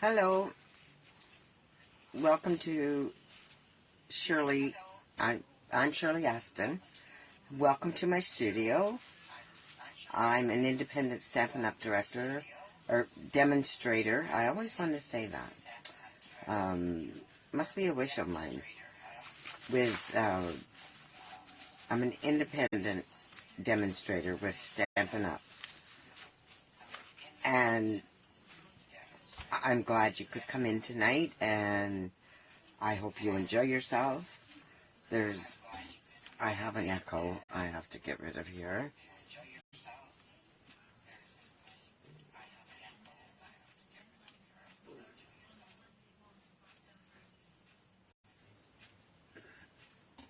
Hello, welcome to Shirley. I'm Shirley Aston. Welcome to my studio. I'm an independent Stampin' Up! Director, or demonstrator. I always want to say that. Must be a wish of mine. I'm an independent demonstrator with Stampin' Up! And I'm glad you could come in tonight, and I hope you enjoy yourself. I have an echo I have to get rid of here.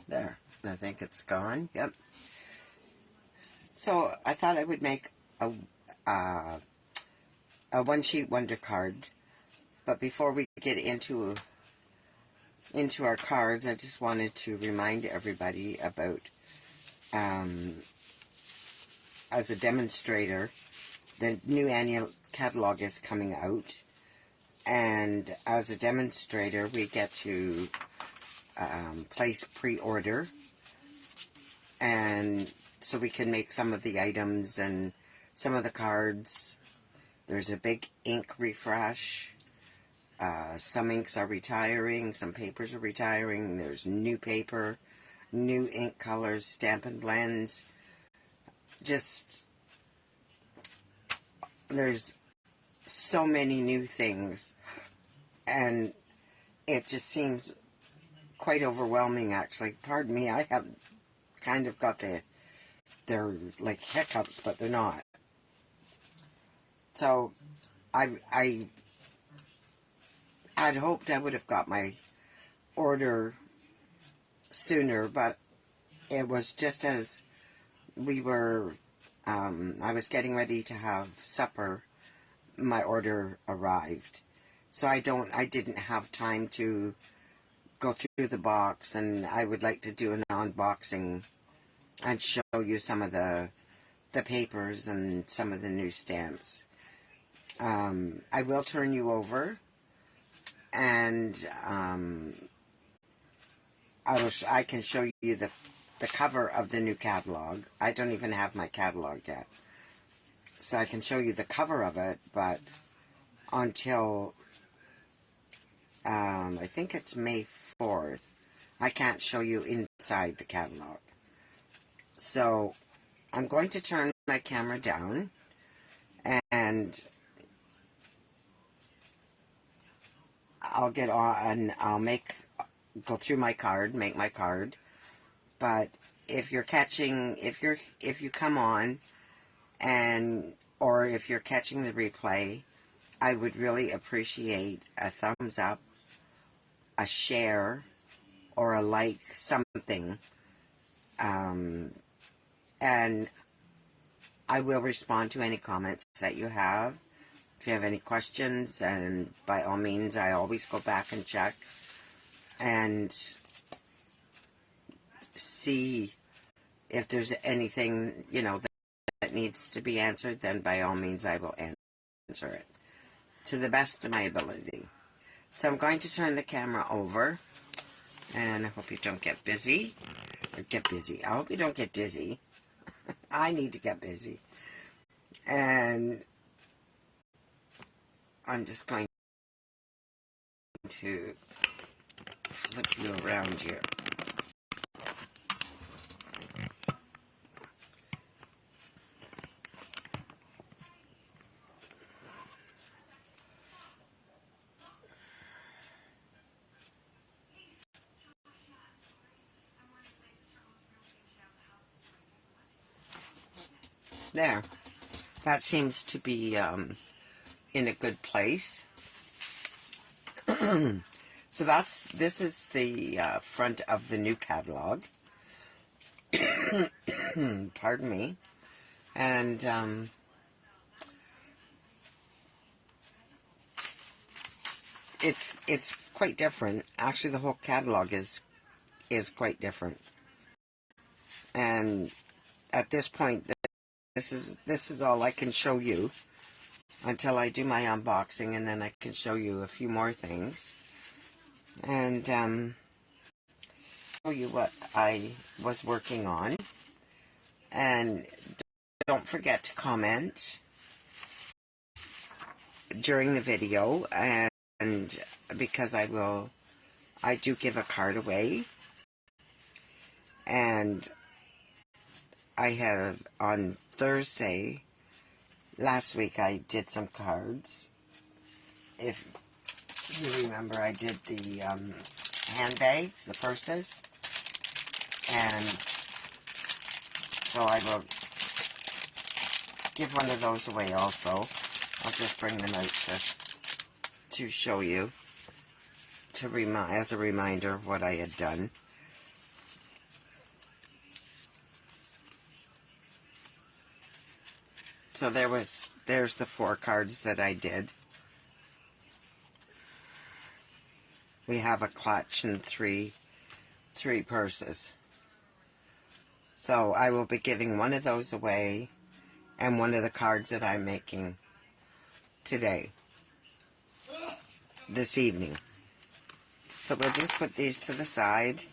There, I think it's gone. Yep. So I thought I would make a one-sheet wonder card, but before we get into our cards, I just wanted to remind everybody about, as a demonstrator, the new annual catalog is coming out, and as a demonstrator, we get to place pre-order, and so we can make some of the items and some of the cards. There's a big ink refresh. Some inks are retiring, some papers are retiring. There's new paper, new ink colors, Stampin' blends. There's so many new things, and it just seems quite overwhelming, actually. Pardon me, I have kind of got they're like hiccups, but they're not. So, I'd hoped I would have got my order sooner, but it was just as we were, I was getting ready to have supper, my order arrived. So I didn't have time to go through the box, and I would like to do an unboxing and show you some of the papers and some of the new stamps. I will turn you over, and I can show you the cover of the new catalog. I don't even have my catalog yet, so I can show you the cover of it, but until I think it's May 4th, I can't show you inside the catalog. So I'm going to turn my camera down, and I'll get on, and I'll go through my card, make my card. But if you come on, or if you're catching the replay, I would really appreciate a thumbs up, a share, or a like, something. And I will respond to any comments that you have. If you have any questions, and by all means, I always go back and check and see if there's anything, that needs to be answered, then by all means I will answer it to the best of my ability. So I'm going to turn the camera over, and I hope you don't get busy, or get busy. I hope you don't get dizzy. I need to get busy. And I'm just going to flip you around here. There. That seems to be in a good place. So this is the front of the new catalog. Pardon me. And it's quite different. Actually, the whole catalog is quite different. And at this point, this is all I can show you. until I do my unboxing, and then I can show you a few more things. And show you what I was working on. And don't forget to comment during the video, and because I do give a card away. And I have, on Thursday, last week I did some cards. If you remember, I did the handbags, the purses. And so I will give one of those away also. I'll just bring them out to show you, as a reminder of what I had done. So there's the 4 cards that I did. We have a clutch and three purses. So I will be giving one of those away, and one of the cards that I'm making today, this evening. So we'll just put these to the side,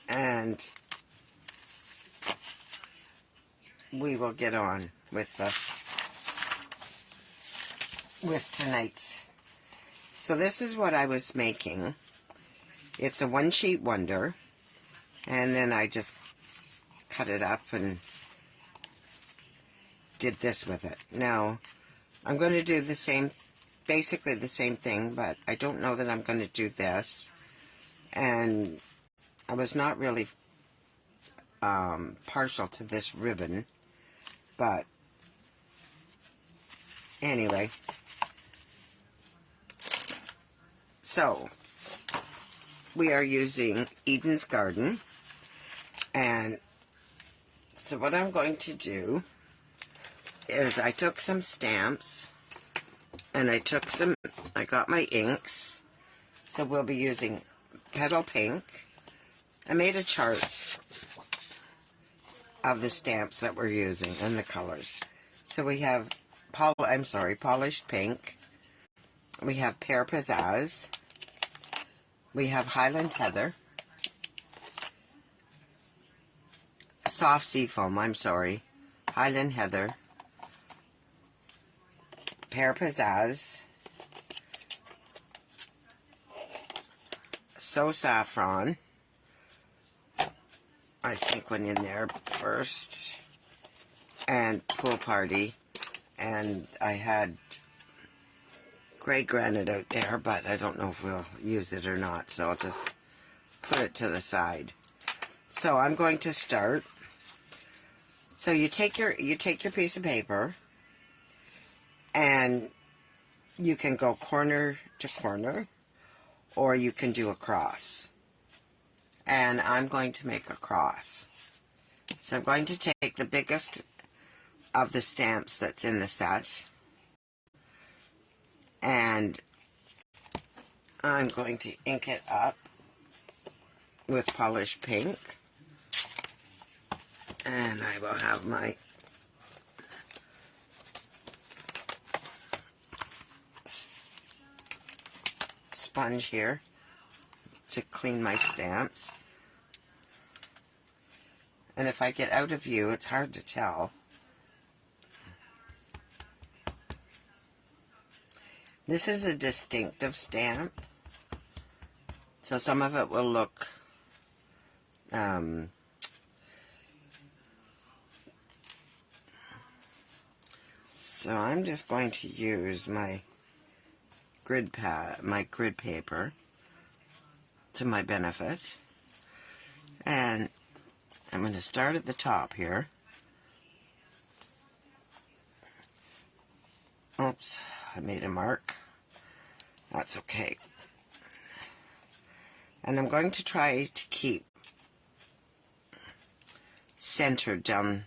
and we will get on with tonight's. So this is what I was making. It's a one-sheet wonder, and then I just cut it up and did this with it. Now, I'm going to do basically the same thing, but I don't know that I'm going to do this. And I was not really partial to this ribbon, but anyway. So, we are using Eden's Garden, and so what I'm going to do is I took some stamps, and I got my inks. So we'll be using Petal Pink. I made a chart of the stamps that we're using and the colors. So we have Polished Pink. We have Pear Pizzazz. We have Highland Heather. Soft Seafoam, Highland Heather. Pear Pizzazz. So Saffron. I think went in there first. And Pool Party. And I had Gray Granite out there, but I don't know if we'll use it or not, so I'll just put it to the side. So I'm going to start. So you take your piece of paper, and you can go corner to corner, or you can do a cross. And I'm going to make a cross. So I'm going to take the biggest of the stamps that's in the set, and I'm going to ink it up with Polished Pink. And I will have my sponge here to clean my stamps. And if I get out of view, it's hard to tell. This is a distinctive stamp, so some of it will look so I'm just going to use my grid paper to my benefit, and I'm going to start at the top here. Oops, I made a mark. That's okay. And I'm going to try to keep centered down,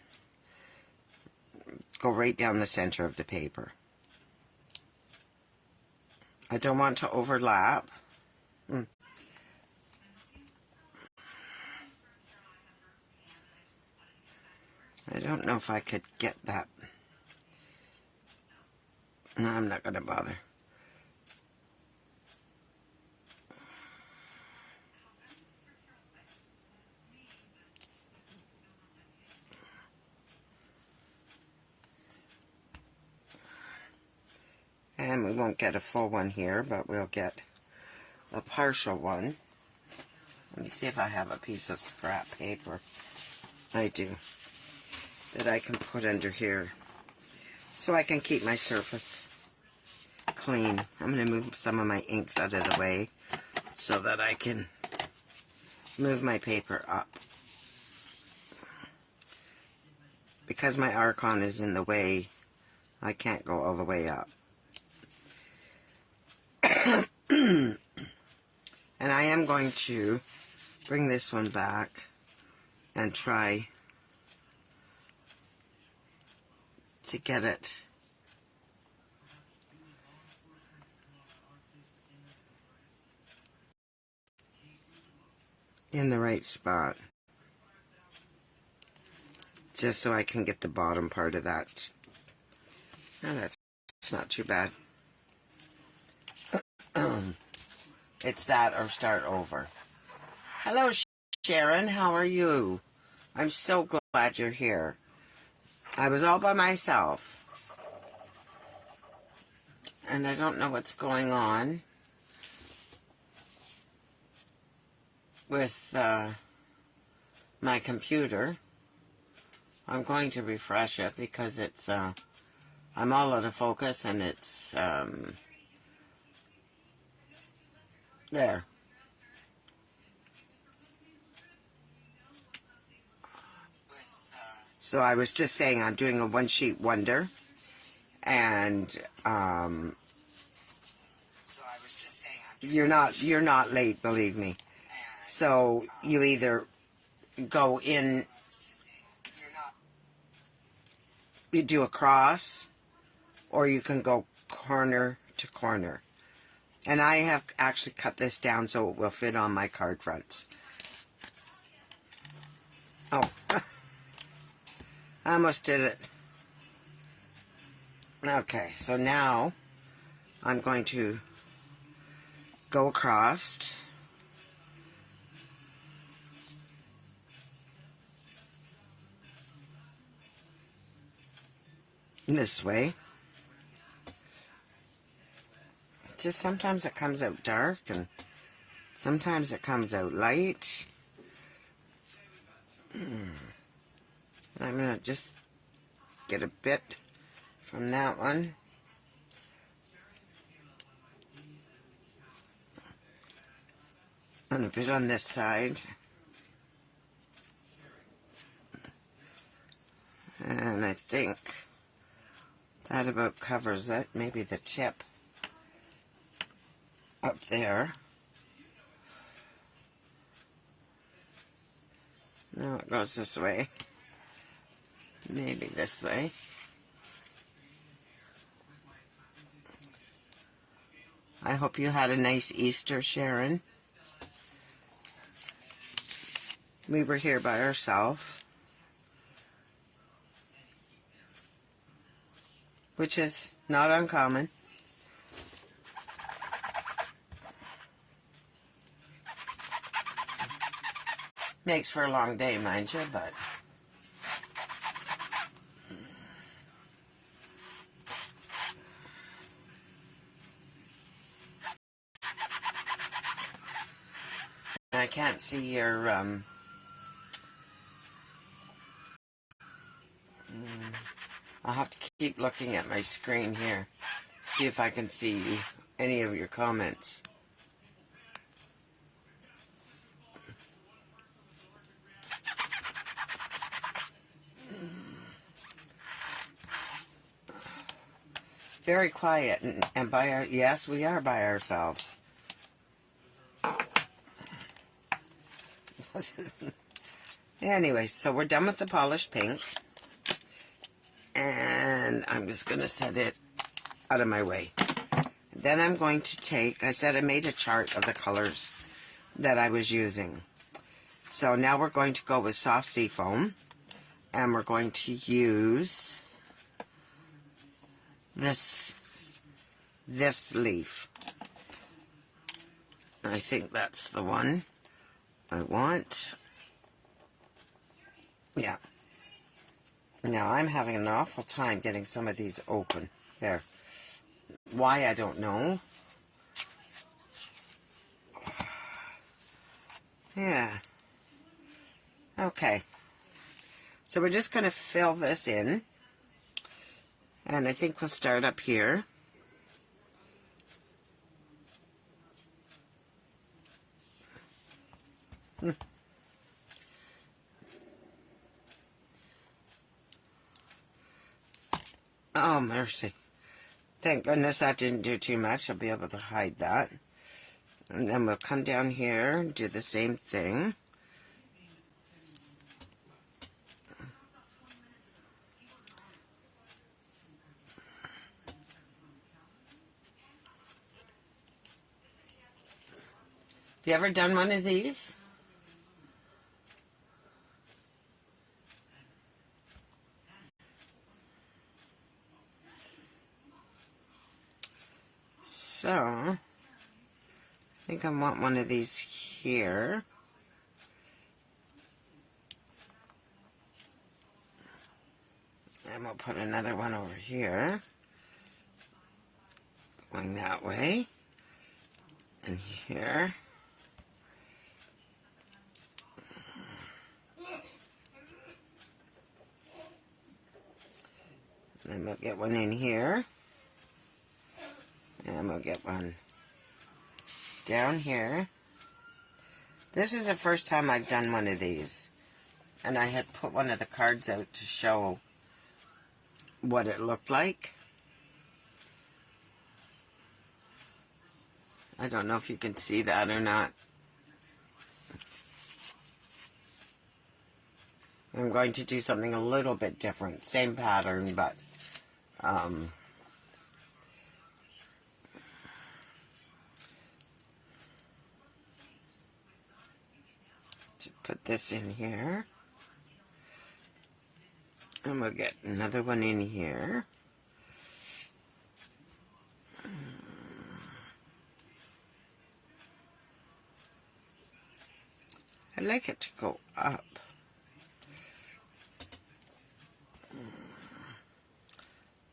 go right down the center of the paper. I don't want to overlap. I don't know if I could get that No, I'm not going to bother. And we won't get a full one here, but we'll get a partial one. Let me see if I have a piece of scrap paper. I do. That I can put under here so I can keep my surface clean. I'm going to move some of my inks out of the way so that I can move my paper up. Because my Archon is in the way, I can't go all the way up. And I am going to bring this one back and try to get it in the right spot, just so I can get the bottom part of that. Oh, that's not too bad. It's that or start over. Hello, Sharon. How are you? I'm so glad you're here. I was all by myself, and I don't know what's going on with my computer. I'm going to refresh it because it's I'm all out of focus, and it's there. So I was just saying I'm doing a one-sheet wonder, and you're not late, believe me. So you either go in, you do a cross, or you can go corner to corner. And I have actually cut this down so it will fit on my card fronts. Oh, I almost did it. Okay, so now I'm going to go across this way. Just sometimes it comes out dark and sometimes it comes out light. I'm going to just get a bit from that one. And a bit on this side. And I think that about covers it. Maybe the tip up there. No, it goes this way. Maybe this way. I hope you had a nice Easter, Sharon. We were here by ourselves, which is not uncommon. Makes for a long day, mind you, but I can't see your I'll have to keep looking at my screen here, see if I can see any of your comments. Very quiet, and by our, yes, we are by ourselves. Anyway, so we're done with the polished pink, and I'm just going to set it out of my way. Then I'm going to take, I said I made a chart of the colors that I was using. So now we're going to go with soft sea foam, and we're going to use this this leaf. I think that's the one I want. Yeah. Now I'm having an awful time getting some of these open. There. Why, I don't know. Yeah. Okay. So we're just going to fill this in. And I think we'll start up here. Oh, mercy. Thank goodness that didn't do too much. I'll be able to hide that. And then we'll come down here and do the same thing. Have you ever done one of these? So, I think I want one of these here. And we'll put another one over here. Going that way. And here. Then we'll get one in here. And we'll get one down here. This is the first time I've done one of these. And I had put one of the cards out to show what it looked like. I don't know if you can see that or not. I'm going to do something a little bit different. Same pattern, but to put this in here. And we'll get another one in here. I like it to go up.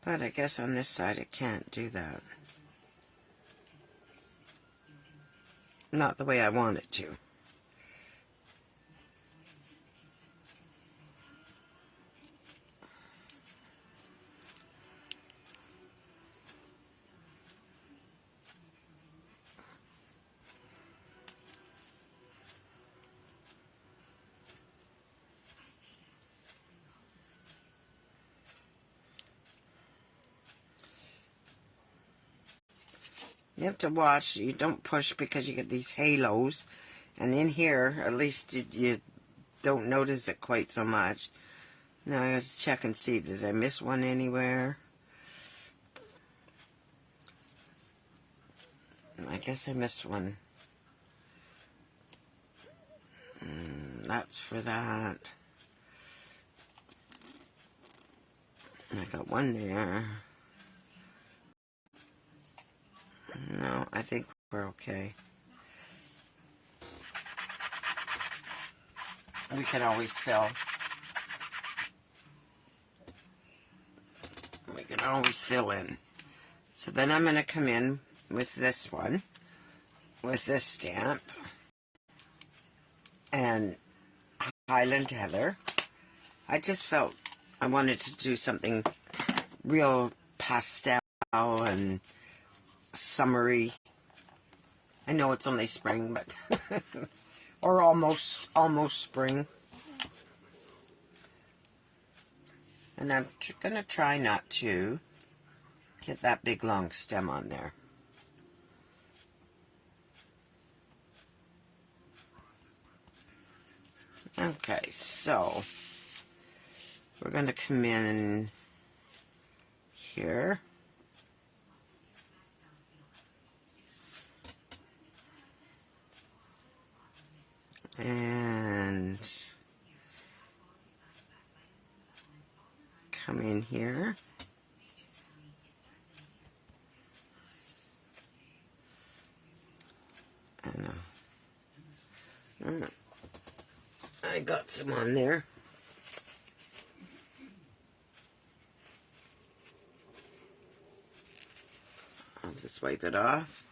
But I guess on this side it can't do that. Not the way I want it to. You have to watch. You don't push because you get these halos. And in here, at least you don't notice it quite so much. Now I have to check and see, did I miss one anywhere? I guess I missed one. That's for that. I got one there. No, I think we're okay. We can always fill. We can always fill in. So then I'm going to come in with this one, with this stamp, and Highland Heather. I just felt I wanted to do something real pastel and summery. I know it's only spring, but or almost spring. And I'm going to try not to get that big long stem on there. Okay, so we're going to come in here. And come in here. I got some on there. I'll just wipe it off.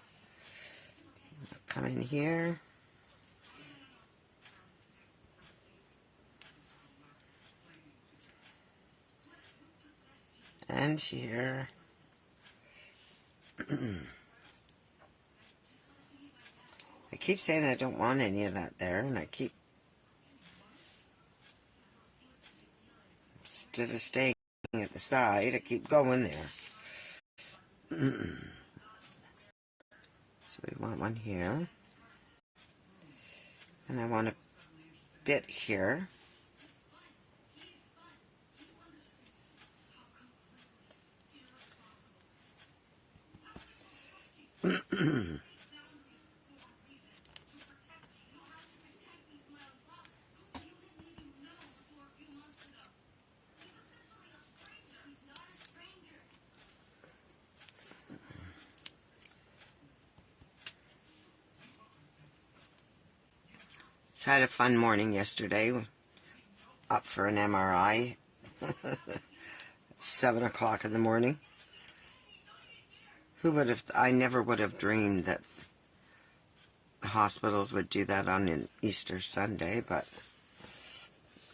Come in here. And here. I keep saying I don't want any of that there, and I keep, instead of staying at the side, I keep going there. So we want one here. And I want a bit here. So I had a fun morning yesterday. Up for an MRI. 7 o'clock in the morning. Who would have, I never would have dreamed that the hospitals would do that on an Easter Sunday, but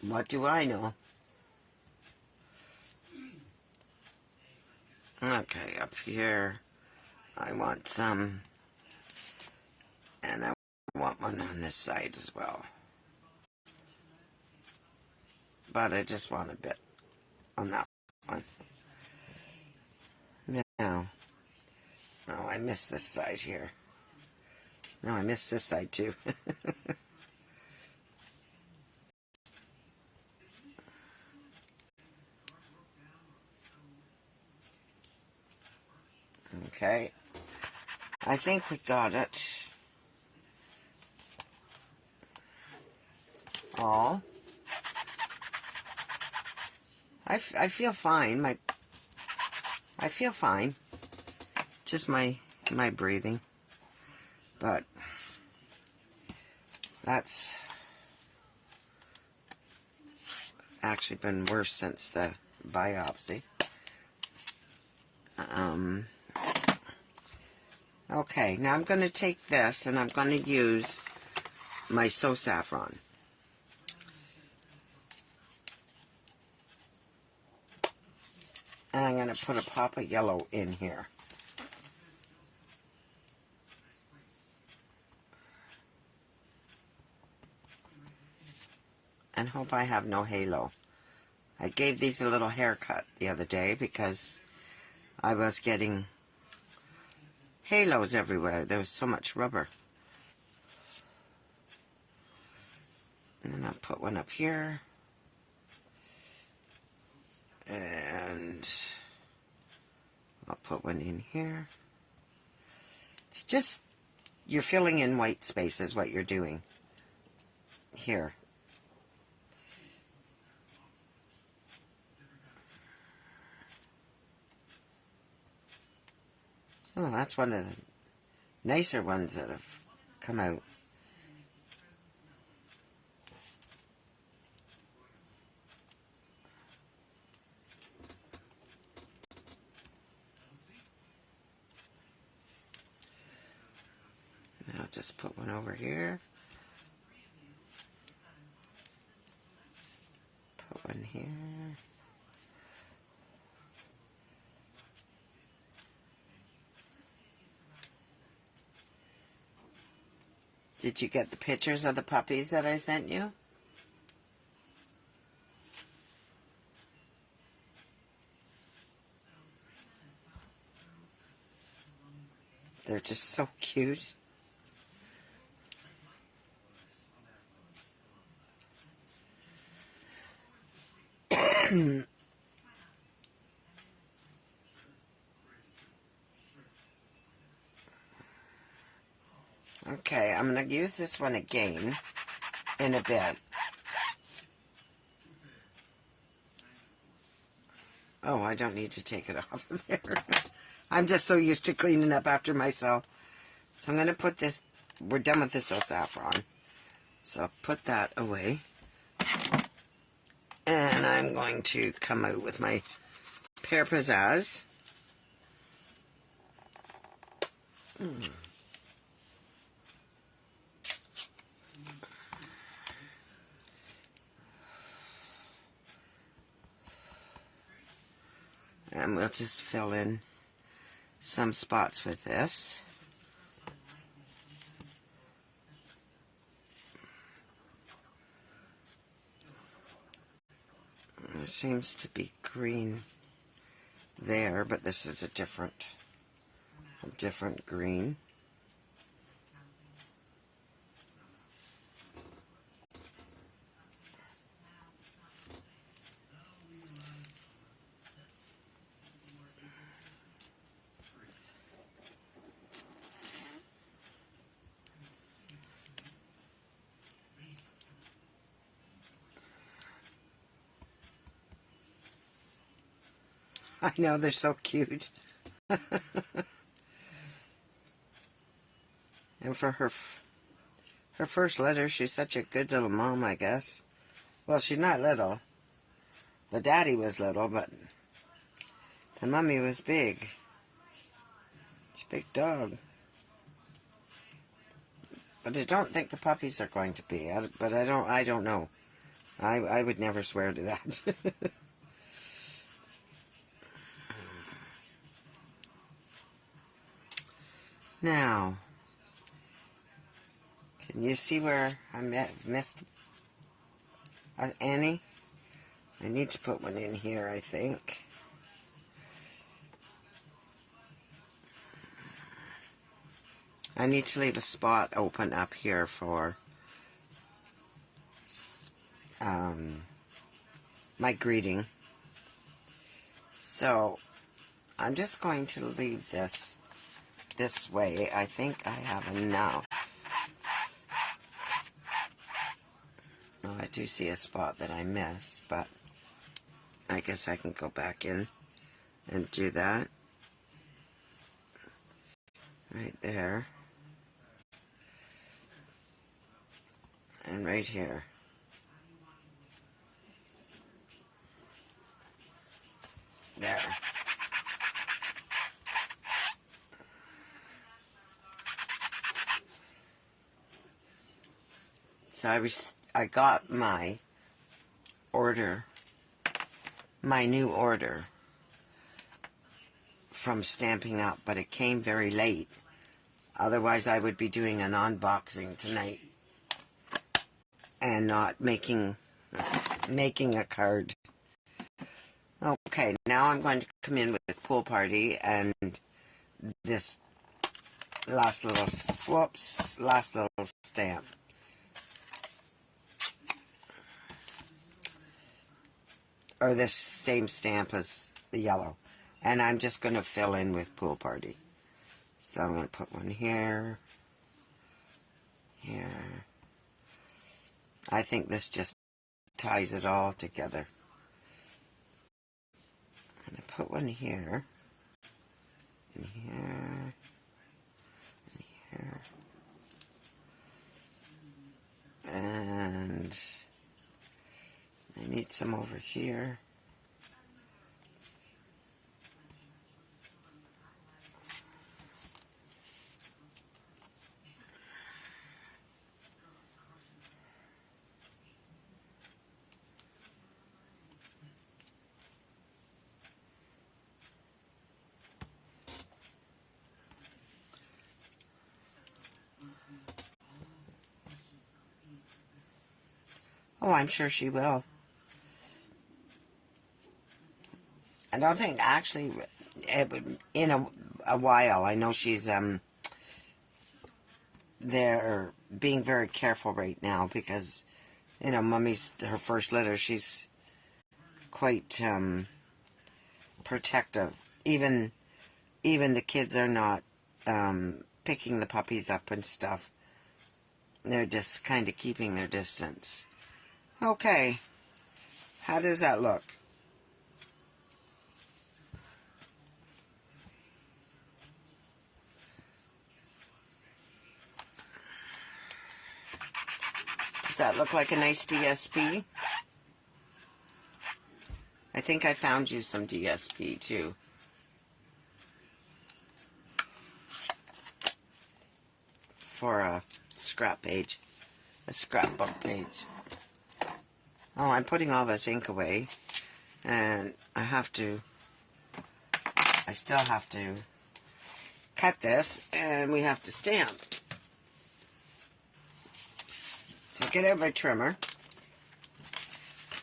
what do I know? Okay, up here, I want some, and I want one on this side as well. But I just want a bit on that one. Now, oh, I missed this side here. No, I missed this side too. Okay. I think we got it all. I feel fine. I feel fine. Just my breathing. But that's actually been worse since the biopsy. Okay, now I'm going to take this and I'm going to use my So Saffron. And I'm going to put a pop of yellow in here. And hope I have no halo. I gave these a little haircut the other day because I was getting halos everywhere. There was so much rubber. And then I'll put one up here. And I'll put one in here. It's just, you're filling in white space is what you're doing here. Oh, that's one of the nicer ones that have come out. Now just put one over here. Put one here. Did you get the pictures of the puppies that I sent you? They're just so cute. Okay, I'm going to use this one again in a bit. Oh, I don't need to take it off of there. I'm just so used to cleaning up after myself. So I'm going to put this we're done with this saffron. So put that away. And I'm going to come out with my Pear Pizzazz. And we'll just fill in some spots with this. There seems to be green there, but this is a different green. I know, they're so cute. And for her first letter, she's such a good little mom, I guess. Well, she's not little. The daddy was little, but the mummy was big. She's a big dog. But I don't think the puppies are going to be. But I don't know. I would never swear to that. Now, can you see where I missed Annie? I need to put one in here, I think. I need to leave a spot open up here for my greeting. So, I'm just going to leave this way. I think I have enough. Oh, I do see a spot that I missed, but I guess I can go back in and do that. Right there. And right here. There. So I got my new order from Stampin' Up, but it came very late. Otherwise, I would be doing an unboxing tonight and not making a card. Okay, now I'm going to come in with Pool Party and this last little stamp. Or this same stamp as the yellow. And I'm just going to fill in with Pool Party. So I'm going to put one here. Here. I think this just ties it all together. I'm going to put one here. And here. And here. And I need some over here. Oh, I'm sure she will. I don't think, actually, in a while. I know she's they're being very careful right now because, you know, Mummy's her first litter. She's quite protective. Even the kids are not picking the puppies up and stuff. They're just kind of keeping their distance. Okay, how does that look? Does that look like a nice DSP? I think I found you some DSP too. For a scrap page. A scrapbook page. Oh, I'm putting all this ink away. And I still have to cut this, and we have to stamp. So get out my trimmer,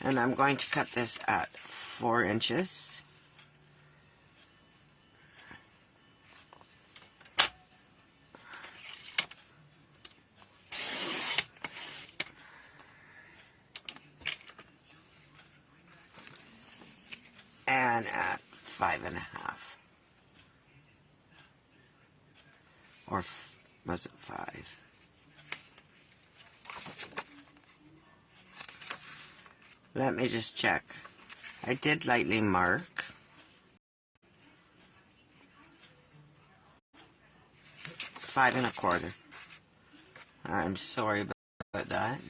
and I'm going to cut this at 4 inches. And at 5.5. Or was it 5? Let me just check. I did lightly mark. 5.25. I'm sorry about that.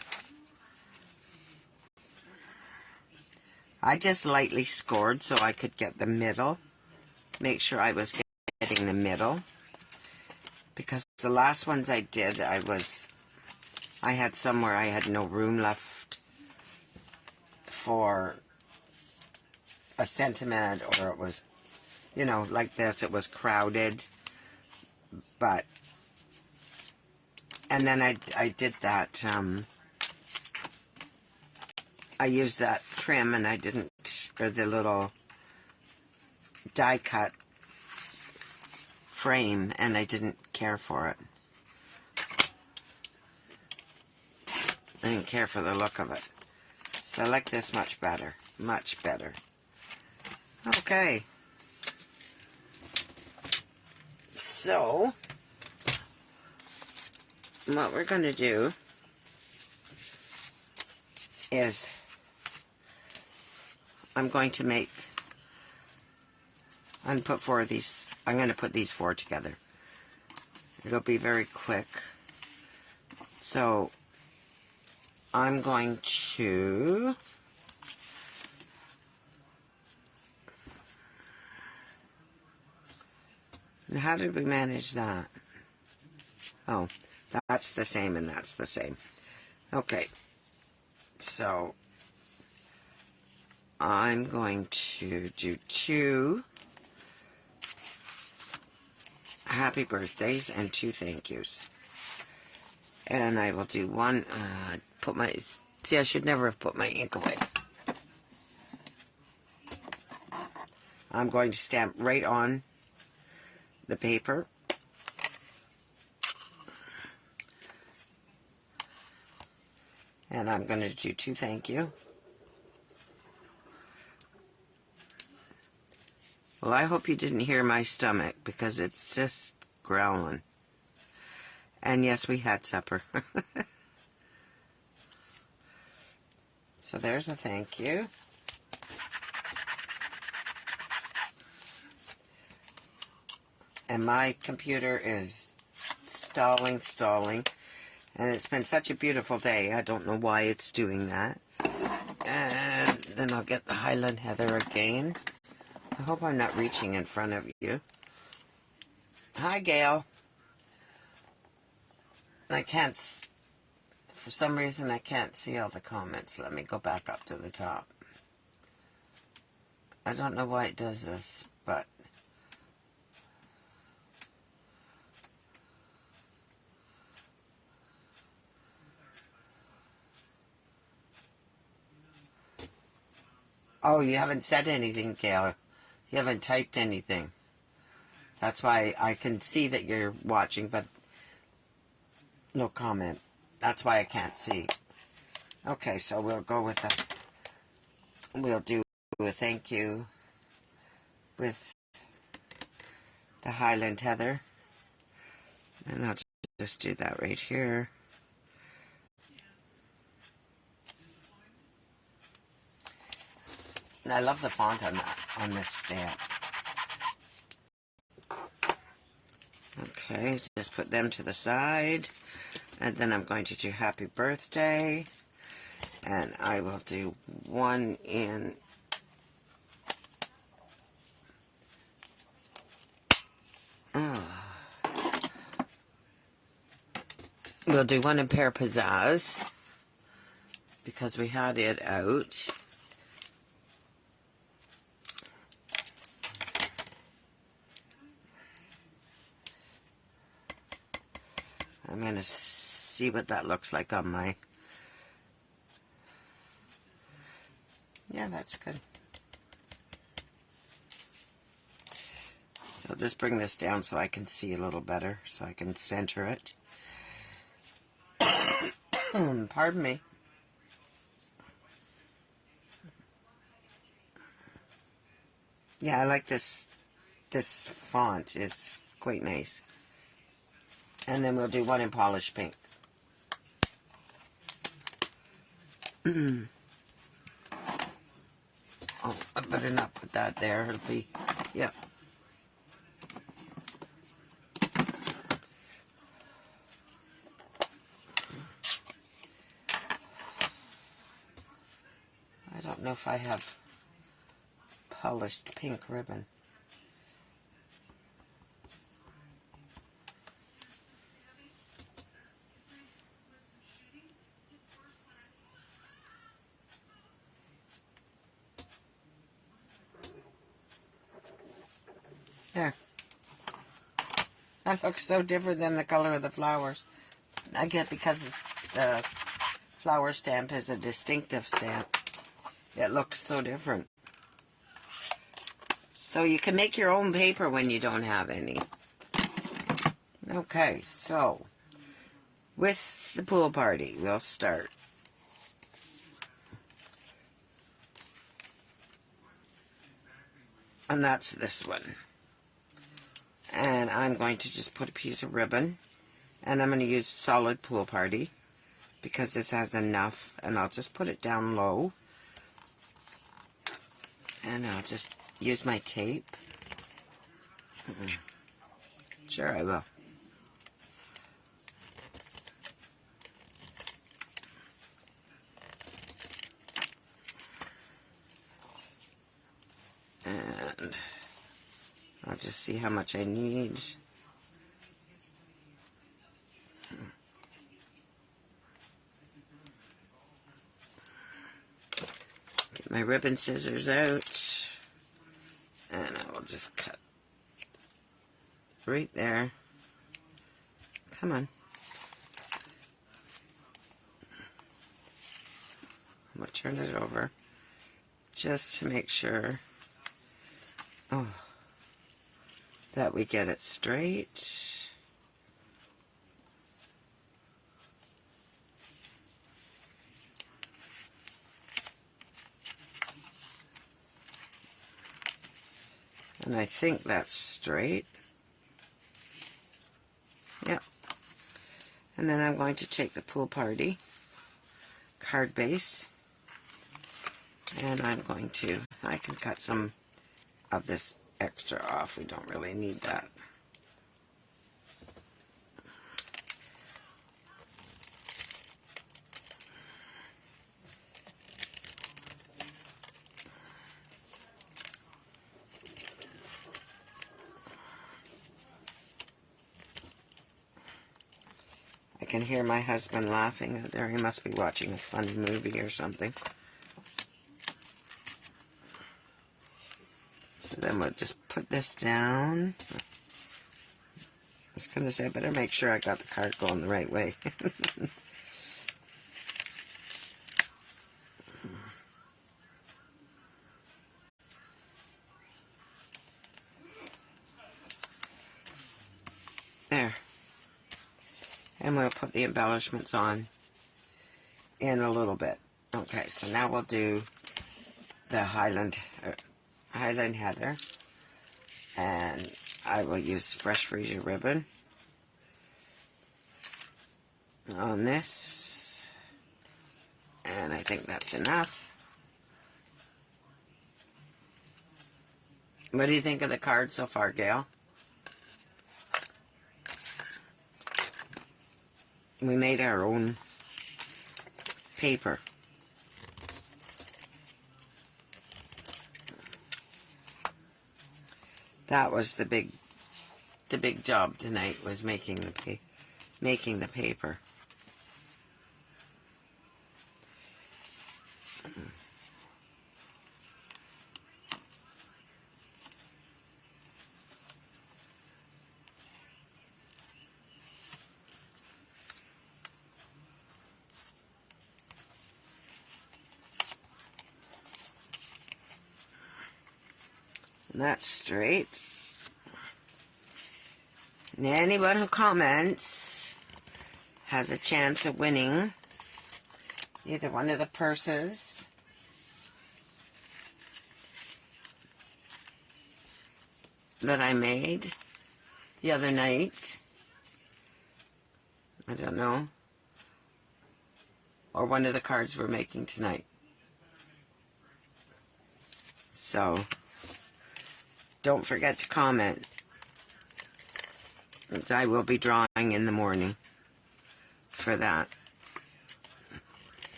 I just lightly scored so I could get the middle. Make sure I was getting the middle. Because the last ones I did, I had some where I had no room left for a sentiment, or it was, you know, like this, it was crowded. But, and then I did that, I used that trim, and I didn't, or the little die cut frame, and I didn't care for it. I didn't care for the look of it. So I like this much better. Much better. Okay. So, what we're going to do is I'm going to put 4 of these. I'm going to put these 4 together. It'll be very quick. So, I'm going to and how did we manage that? Oh, that's the same and that's the same. Okay. So, I'm going to do 2 happy birthdays and 2 thank yous. And I will do 1, see, I should never have put my ink away. I'm going to stamp right on the paper. And I'm going to do 2 thank you. Well, I hope you didn't hear my stomach because it's just growling. And yes, we had supper. So there's a thank you. And my computer is stalling. And it's been such a beautiful day. I don't know why it's doing that. And then I'll get the Highland Heather again. I hope I'm not reaching in front of you. Hi, Gail. For some reason I can't see all the comments. Let me go back up to the top. I don't know why it does this, but oh, you haven't said anything, Gail. You haven't typed anything. That's why I can see that you're watching, but no comment. That's why I can't see. Okay, so we'll go with we'll do a thank you with the Highland Heather. And I'll just do that right here. And I love the font on this stamp. Okay, just put them to the side. And then I'm going to do happy birthday. And I will do one in... We'll do one in Pear Pizzazz, because we had it out. I'm going to see what that looks like on my... Yeah, that's good. So I'll just bring this down so I can see a little better, so I can center it. Pardon me. Yeah, I like this font. It's quite nice. And then we'll do one in polished pink. Oh, I better not put that there. It'll be... Yep. I don't know if I have polished pink ribbon. There. That looks so different than the color of the flowers. I guess because the flower stamp is a distinctive stamp. It looks so different. So you can make your own paper when you don't have any. Okay, so with the pool party, we'll start. And that's this one. And I'm going to just put a piece of ribbon. And I'm going to use solid pool party, because this has enough. And I'll just put it down low. And I'll just use my tape. Sure, I will. And I'll just see how much I need. Get my ribbon scissors out. And I will just cut right there. Come on. I'm going to turn it over just to make sure that we get it straight. And I think that's straight. Yep. And then I'm going to take the pool party card base, and I'm going to, I can cut some of this extra off. We don't really need that. I can hear my husband laughing out there. He must be watching a funny movie or something. So then we'll just put this down. I was going to say, I better make sure I got the card going the right way. There. And we'll put the embellishments on in a little bit. Okay, so now we'll do the Highland Heather. And I will use Fresh Freesia ribbon on this. And I think that's enough. What do you think of the card so far, Gail? We made our own paper. That was the big job tonight, was making the paper. And that's straight. And anyone who comments has a chance of winning either one of the purses that I made the other night. I don't know. Or one of the cards we're making tonight. So, don't forget to comment. I will be drawing in the morning for that.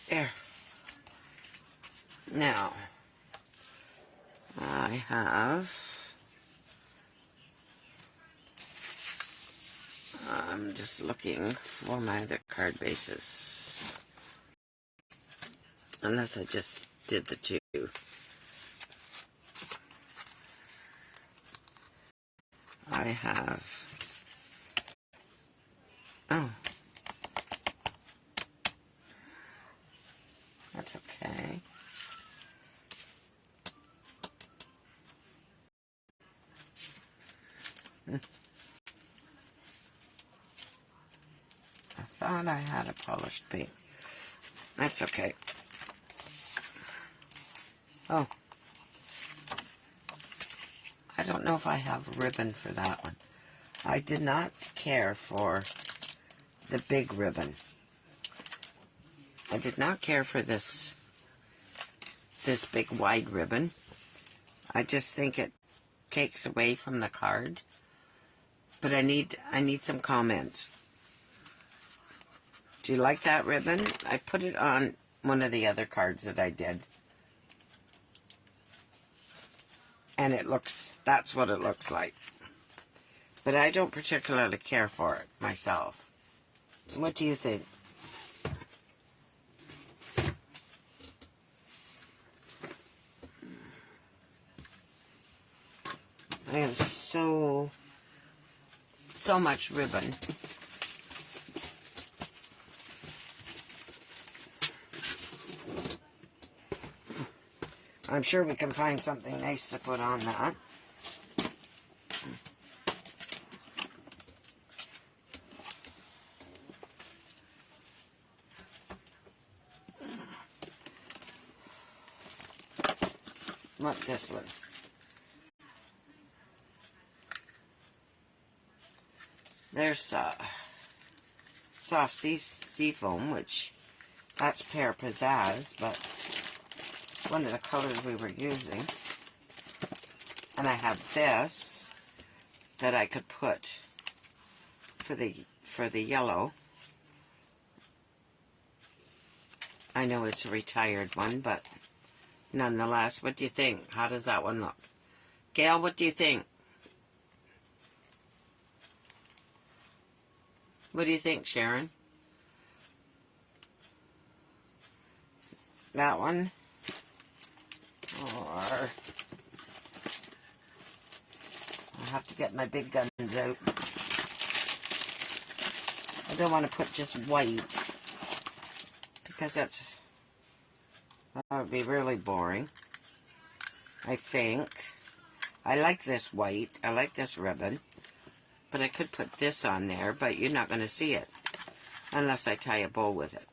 There. Now, I have, I'm just looking for my other card bases. Unless I just did the two. I have, oh, that's okay. I thought I had a polished pink. That's okay. Oh. I don't know if I have ribbon for that one. I did not care for the big ribbon. I did not care for this big wide ribbon. I just think it takes away from the card. But I need some comments. Do you like that ribbon? I put it on one of the other cards that I did. And that's what it looks like. But I don't particularly care for it myself. What do you think? I have so much ribbon. I'm sure we can find something nice to put on that. What's this one? There's soft sea foam, which that's Pear Pizzazz, but one of the colors we were using. And I have this that I could put for the yellow. I know it's a retired one, but nonetheless, what do you think? How does that one look? Gail, what do you think? What do you think, Sharon? That one? Or I'll have to get my big guns out. I don't want to put just white because that would be really boring. I think. I like this white. I like this ribbon. But I could put this on there, but you're not going to see it unless I tie a bow with it.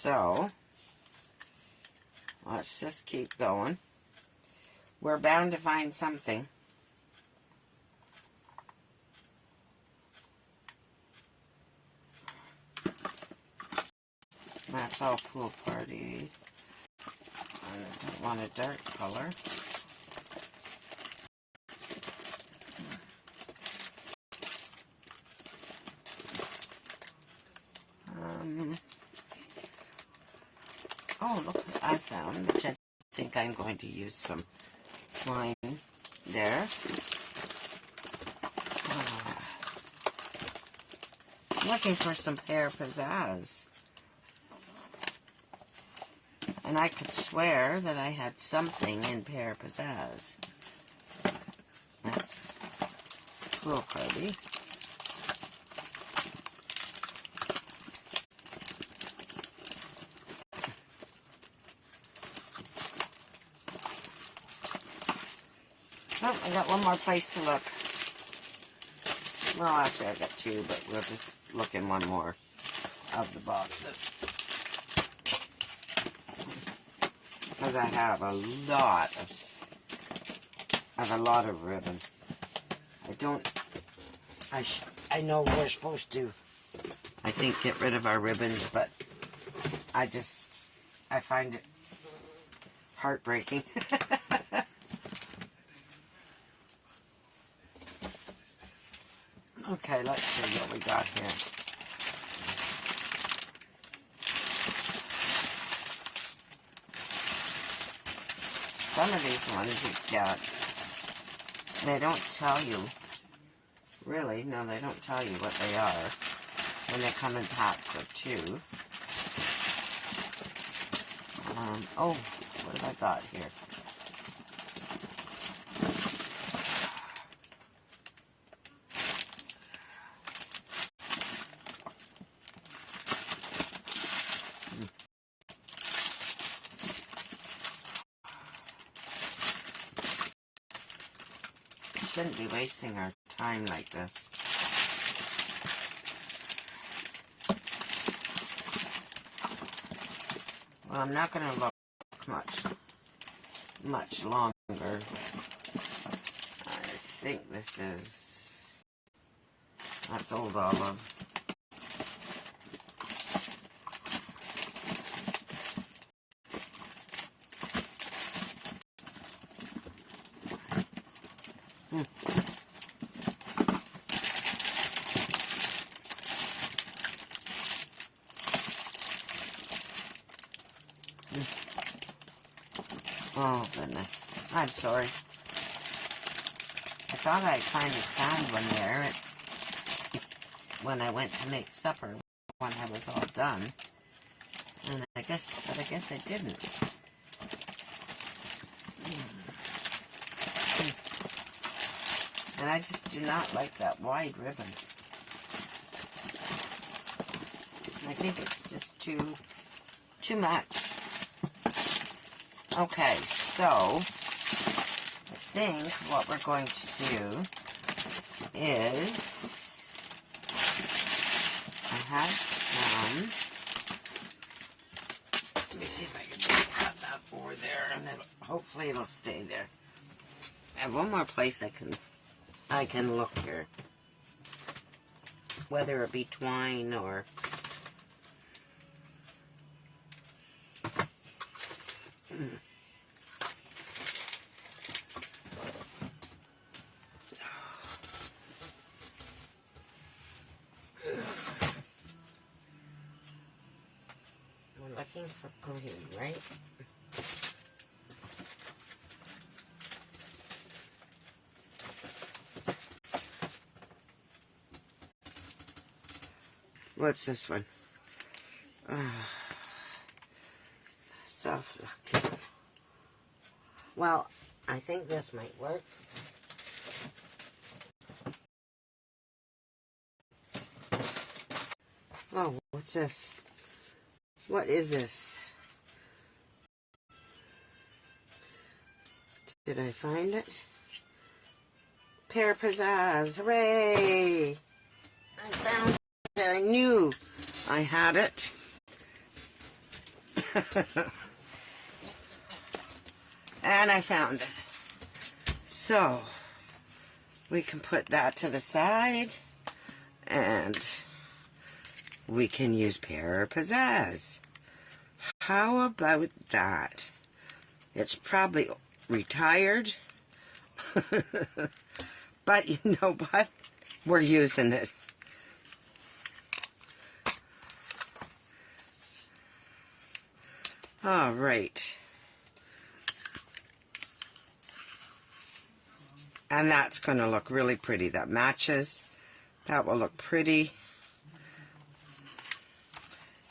So, let's just keep going. We're bound to find something. That's all pool party. I don't want a dark color. Oh, look what I found, which I think I'm going to use some twine there. I'm looking for some pear pizzazz. And I could swear that I had something in pear pizzazz. That's pool party. Oh, I got one more place to look. Well, actually I got two, but we'll just look in one more of the boxes. Because I have a lot of ribbon. I know we're supposed to, I think, get rid of our ribbons, but I find it heartbreaking. Okay, let's see what we got here. Some of these ones you get, they don't tell you, really, no, they don't tell you what they are when they come in packs of 2. Oh, what have I got here? Shouldn't be wasting our time like this. Well, I'm not going to look much longer. I think this is, that's Old Olive. Oh, goodness. I'm sorry. I thought I kind of found one there when I went to make supper when I was all done. And I guess I didn't. And I just do not like that wide ribbon. I think it's just too much. Okay, so I think what we're going to do is I have some. Let me see if I can just have that over there, and then hopefully it'll stay there. I have one more place I can look here, whether it be twine or. We're looking for green, right? What's this one? Soft look. Well, I think this might work. Oh, what's this? What is this? Did I find it? Pear Pizzazz. Hooray! I found it. I knew I had it. And I found it. So, we can put that to the side. And we can use Pear Pizzazz. How about that? It's probably retired. But you know what? We're using it. All right. And that's going to look really pretty. That matches. That will look pretty.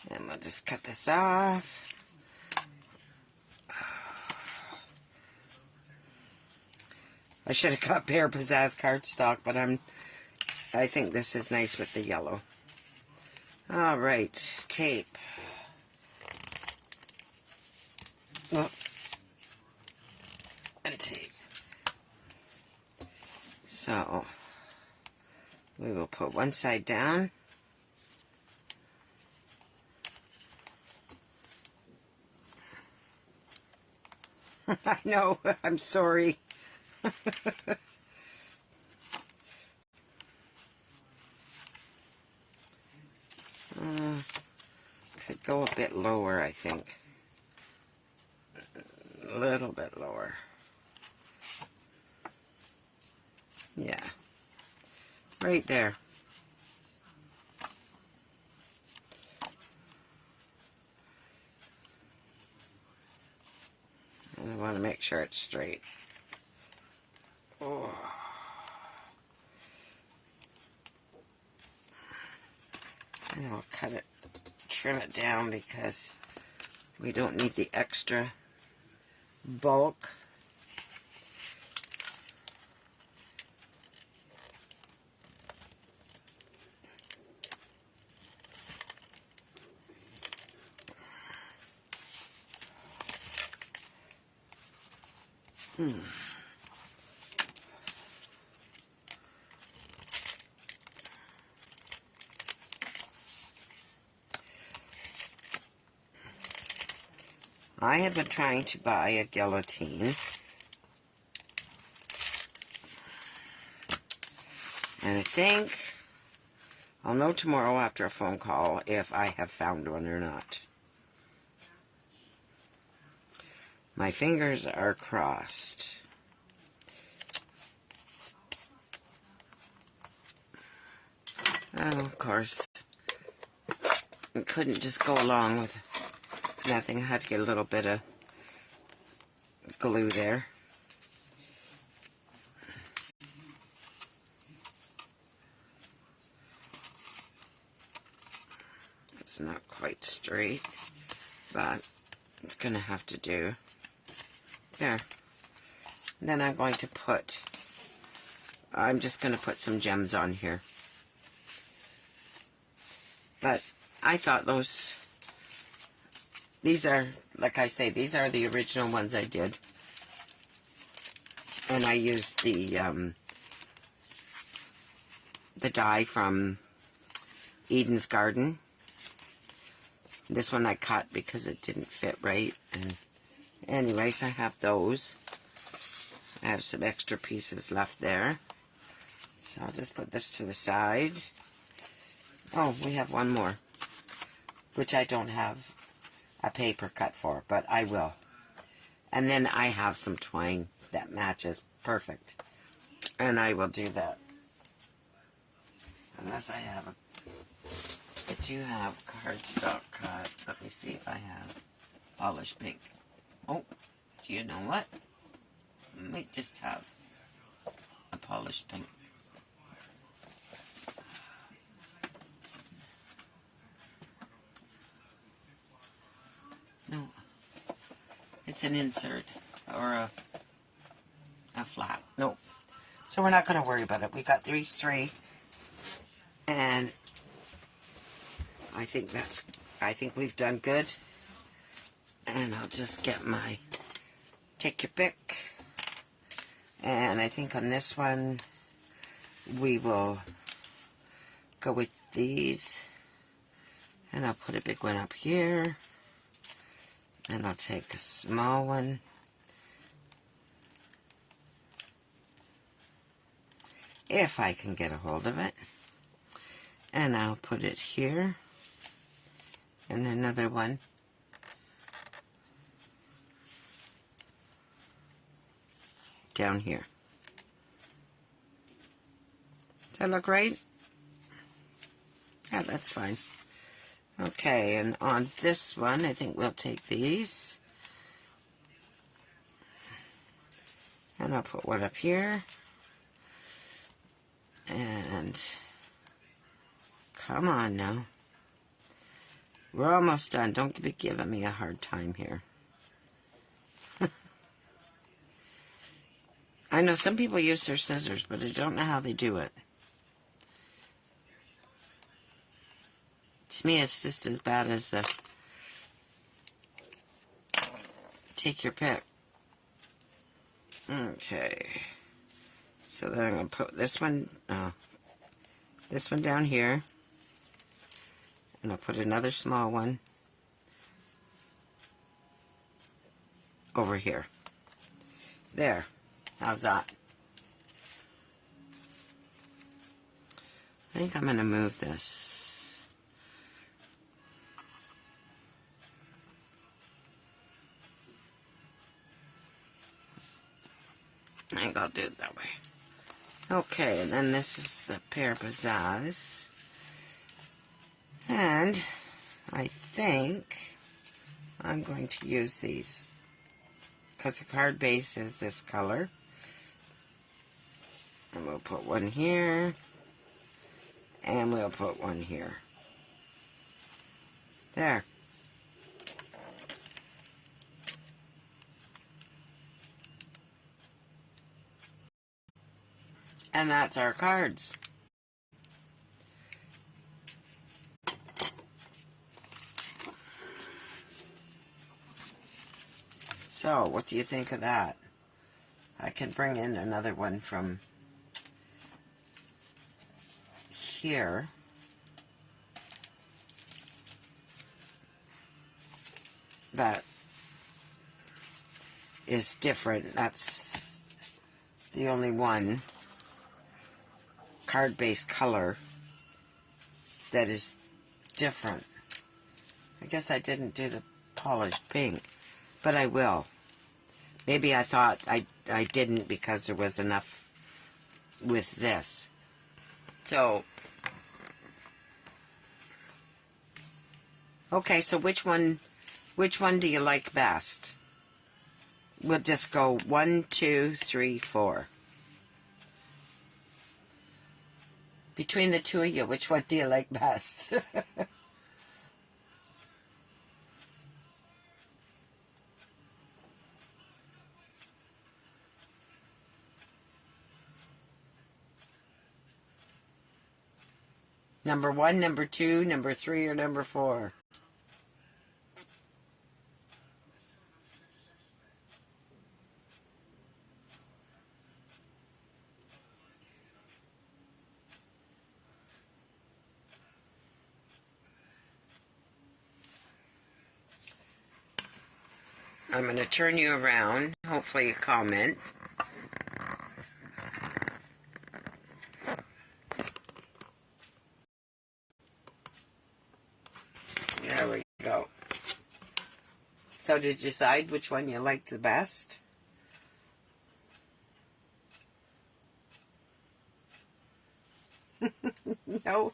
And we'll just cut this off. I should have got Pear Pizzazz cardstock, but I think this is nice with the yellow. All right, tape. Whoops. And tape. So, we will put one side down. I know, I'm sorry. Could go a bit lower, I think. A little bit lower. Yeah. Right there. And I want to make sure it's straight. Oh. And I'll cut it, trim it down because we don't need the extra bulk. I have been trying to buy a guillotine, and I think I'll know tomorrow after a phone call if I have found one or not. My fingers are crossed. Oh, of course, I couldn't just go along with nothing. I had to get a little bit of glue there. It's not quite straight, but it's going to have to do. There. Then I'm going to put, I'm just going to put some gems on here. But I thought these are, like I say, these are the original ones I did. And I used the die from Eden's Garden. This one I cut because it didn't fit right. And anyways, I have those. I have some extra pieces left there. So I'll just put this to the side. Oh, we have one more, which I don't have a paper cut for, but I will. And then I have some twine that matches perfect. And I will do that. Unless I have I do have cardstock cut. Let me see if I have polished pink. Oh, do you know what? I might just have a polished pink. No, it's an insert or a flap. No, so we're not going to worry about it. We got these three, and I think we've done good. And I'll just get my take your pick. And I think on this one we will go with these, and I'll put a big one up here. And I'll take a small one. If I can get a hold of it. And I'll put it here. And another one. Down here. Does that look right? Yeah, that's fine. Okay, and on this one, I think we'll take these. And I'll put one up here. And come on now. We're almost done. Don't be giving me a hard time here. I know some people use their scissors, but I don't know how they do it. To me, it's just as bad as the take your pick. Okay. So then I'm going to put this one down here. And I'll put another small one over here. There. How's that? I think I'm going to move this. I think I'll do it that way. Okay, and then this is the pair of pizzazz. And I think I'm going to use these because the card base is this color. And we'll put one here. And we'll put one here. There. And that's our cards. So, what do you think of that? I can bring in another one from here. That is different. That's the only one card-based color that is different. I guess I didn't do the polished pink, but I will. Maybe I thought I didn't because there was enough with this. So, okay, so which one do you like best? We'll just go 1, 2, 3, 4. Between the two of you, which one do you like best? Number 1, number 2, number 3, or number 4? I'm going to turn you around. Hopefully you comment. There we go. So did you decide which one you liked the best? No?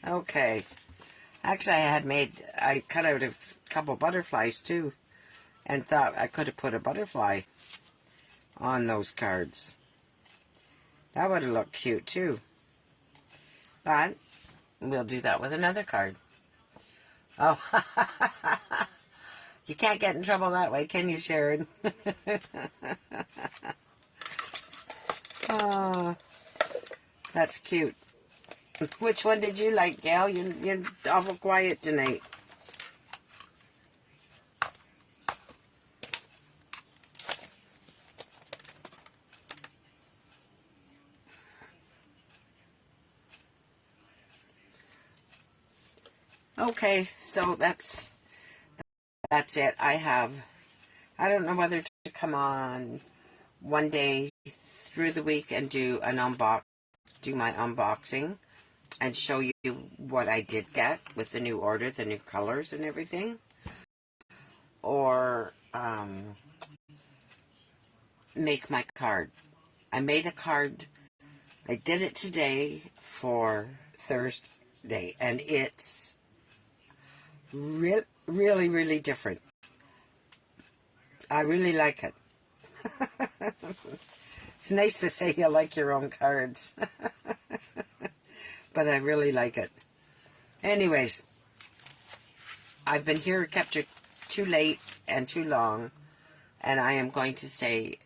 Okay. Actually, I cut out a couple butterflies too, and thought I could have put a butterfly on those cards. That would have looked cute too. But we'll do that with another card. Oh, you can't get in trouble that way, can you, Sharon? Oh, that's cute. Which one did you like, Gail? You're awful quiet tonight. Okay, so that's it. I don't know whether to come on one day through the week and do my unboxing and show you what I did get with the new order, the new colors and everything, or make my card. I made a card. I did it today for Thursday, and it's really, really different. I really like it. It's nice to say you like your own cards, but I really like it. Anyways, I've been here, kept you too late and too long, and I am going to say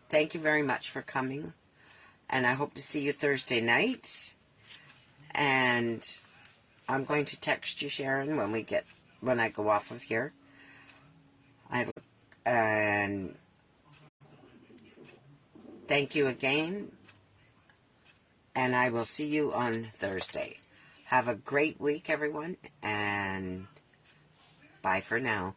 thank you very much for coming, and I hope to see you Thursday night. And I'm going to text you, Sharon, when I go off of here. And thank you again, and I will see you on Thursday. Have a great week, everyone, and bye for now.